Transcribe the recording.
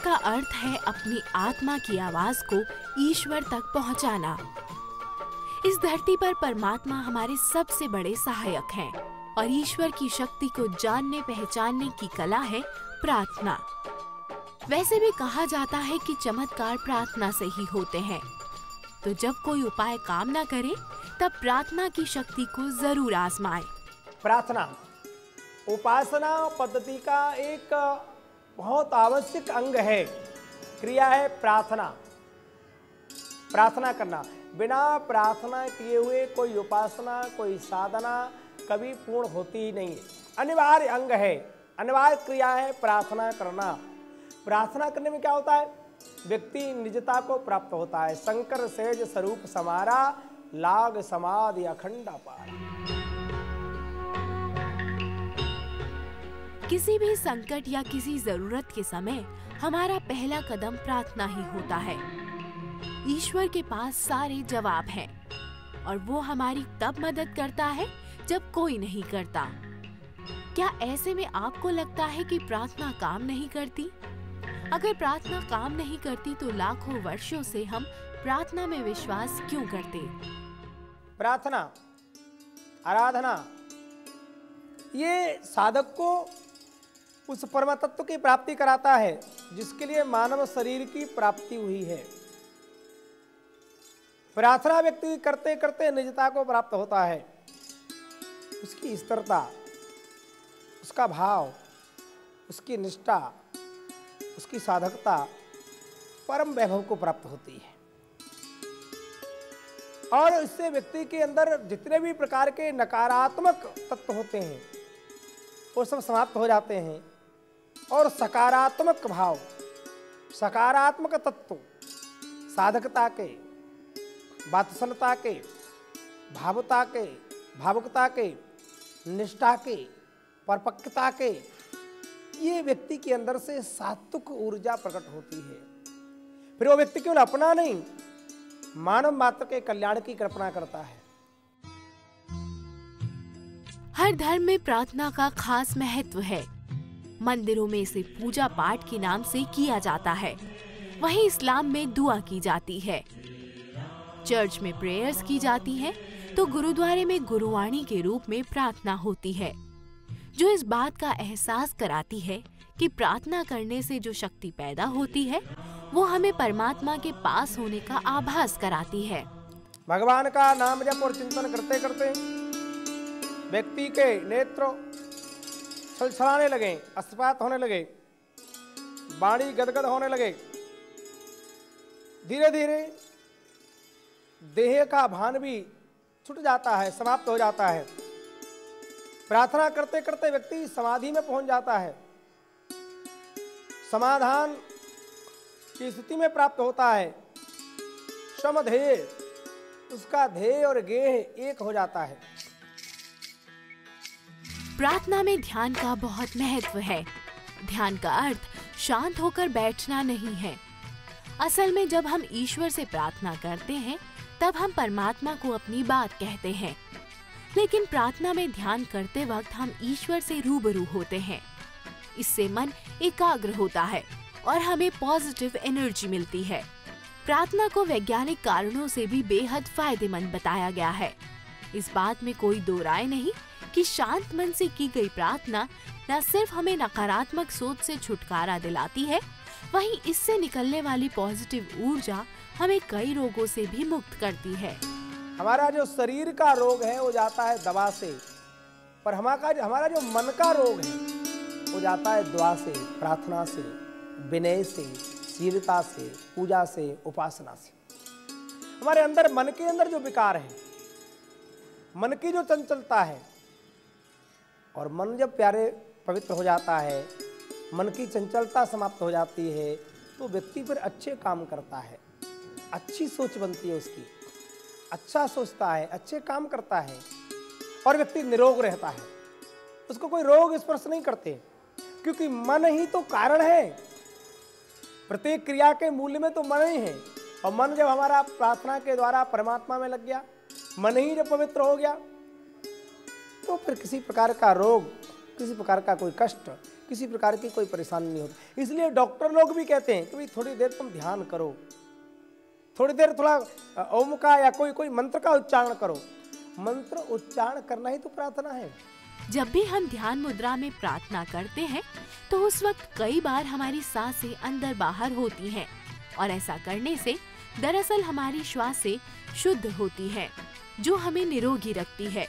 का अर्थ है अपनी आत्मा की आवाज को ईश्वर तक पहुंचाना। इस धरती पर परमात्मा हमारे सबसे बड़े सहायक हैं और ईश्वर की शक्ति को जानने पहचानने की कला है प्रार्थना। वैसे भी कहा जाता है कि चमत्कार प्रार्थना से ही होते हैं, तो जब कोई उपाय काम न करे तब प्रार्थना की शक्ति को जरूर आजमाएं। प्रार्थना उपासना पद्धति का एक बहुत आवश्यक अंग है, क्रिया है प्रार्थना। प्रार्थना करना, बिना प्रार्थना किए हुए कोई उपासना, कोई साधना कभी पूर्ण होती ही नहीं है। अनिवार्य अंग है, अनिवार्य क्रिया है प्रार्थना करना। प्रार्थना करने में क्या होता है? व्यक्ति निजता को प्राप्त होता है। शंकर सहज स्वरूप समारा, लाग समाधि अखंड अपार। किसी भी संकट या किसी जरूरत के समय हमारा पहला कदम प्रार्थना ही होता है। ईश्वर के पास सारे जवाब हैं और वो हमारी तब मदद करता है जब कोई नहीं करता। क्या ऐसे में आपको लगता है कि प्रार्थना काम नहीं करती? अगर प्रार्थना काम नहीं करती तो लाखों वर्षों से हम प्रार्थना में विश्वास क्यों करते? प्रार्थना, आराधना, ये साधक को उस परम तत्व की प्राप्ति कराता है जिसके लिए मानव शरीर की प्राप्ति हुई है। प्रार्थना व्यक्ति करते करते निजता को प्राप्त होता है। उसकी स्थिरता, उसका भाव, उसकी निष्ठा, उसकी साधकता परम वैभव को प्राप्त होती है और इससे व्यक्ति के अंदर जितने भी प्रकार के नकारात्मक तत्व होते हैं वो सब समाप्त हो जाते हैं और सकारात्मक भाव, सकारात्मक तत्व, साधकता के, वात्सलता के, भावता के, भावुकता के, निष्ठा के, परिपक्वता के, ये व्यक्ति के अंदर से सात्विक ऊर्जा प्रकट होती है। फिर वो व्यक्ति केवल अपना नहीं, मानव मात्र के कल्याण की कल्पना करता है। हर धर्म में प्रार्थना का खास महत्व है। मंदिरों में इसे पूजा पाठ के नाम से किया जाता है, वहीं इस्लाम में दुआ की जाती है। चर्च में प्रेयर्स की जाती हैं, तो गुरुद्वारे में गुरुवाणी के रूप में प्रार्थना होती है, जो इस बात का एहसास कराती है कि प्रार्थना करने से जो शक्ति पैदा होती है वो हमें परमात्मा के पास होने का आभास कराती है। भगवान का नाम जप और चिंतन करते करते व्यक्ति के नेत्र छलछलाने लगे, अश्रुपात होने लगे, वाणी गदगद होने लगे, धीरे धीरे देह का भान भी छूट जाता है, समाप्त हो जाता है। प्रार्थना करते करते व्यक्ति समाधि में पहुंच जाता है, समाधान की स्थिति में प्राप्त होता है। समध्येय, उसका ध्येय और गेह एक हो जाता है। प्रार्थना में ध्यान का बहुत महत्व है। ध्यान का अर्थ शांत होकर बैठना नहीं है। असल में जब हम ईश्वर से प्रार्थना करते हैं तब हम परमात्मा को अपनी बात कहते हैं, लेकिन प्रार्थना में ध्यान करते वक्त हम ईश्वर से रूबरू होते हैं। इससे मन एकाग्र होता है और हमें पॉजिटिव एनर्जी मिलती है। प्रार्थना को वैज्ञानिक कारणों से भी बेहद फायदेमंद बताया गया है। इस बात में कोई दो राय नहीं कि शांत मन से की गई प्रार्थना न सिर्फ हमें नकारात्मक सोच से छुटकारा दिलाती है, वहीं इससे निकलने वाली पॉजिटिव ऊर्जा हमें कई रोगों से भी मुक्त करती है। हमारा जो शरीर का रोग है वो जाता है दवा से, पर हमारा जो मन का रोग है वो जाता है दुआ से, प्रार्थना से, विनय से, शीलता से, पूजा से, उपासना से। हमारे अंदर मन के अंदर जो विकार है, मन की जो चंचलता है, और मन जब प्यारे पवित्र हो जाता है, मन की चंचलता समाप्त हो जाती है, तो व्यक्ति फिर अच्छे काम करता है, अच्छी सोच बनती है उसकी, अच्छा सोचता है, अच्छे काम करता है और व्यक्ति निरोग रहता है। उसको कोई रोग स्पर्श नहीं करते, क्योंकि मन ही तो कारण है। प्रत्येक क्रिया के मूल्य में तो मन ही है, और मन जब हमारा प्रार्थना के द्वारा परमात्मा में लग गया, मन ही जब पवित्र हो गया, तो फिर किसी प्रकार का रोग, किसी प्रकार का कोई कष्ट, किसी प्रकार की कोई परेशानी नहीं होती। इसलिए डॉक्टर लोग भी कहते हैं कि भाई थोड़ी देर तुम ध्यान करो, थोड़ी देर थोड़ा ओम का या कोई मंत्र का उच्चारण करो। मंत्र उच्चारण करना ही तो प्रार्थना है। जब भी हम ध्यान मुद्रा में प्रार्थना करते हैं तो उस वक्त कई बार हमारी सांसें अंदर बाहर होती हैं और ऐसा करने से दरअसल हमारी श्वासें शुद्ध होती हैं, जो हमें निरोगी रखती है।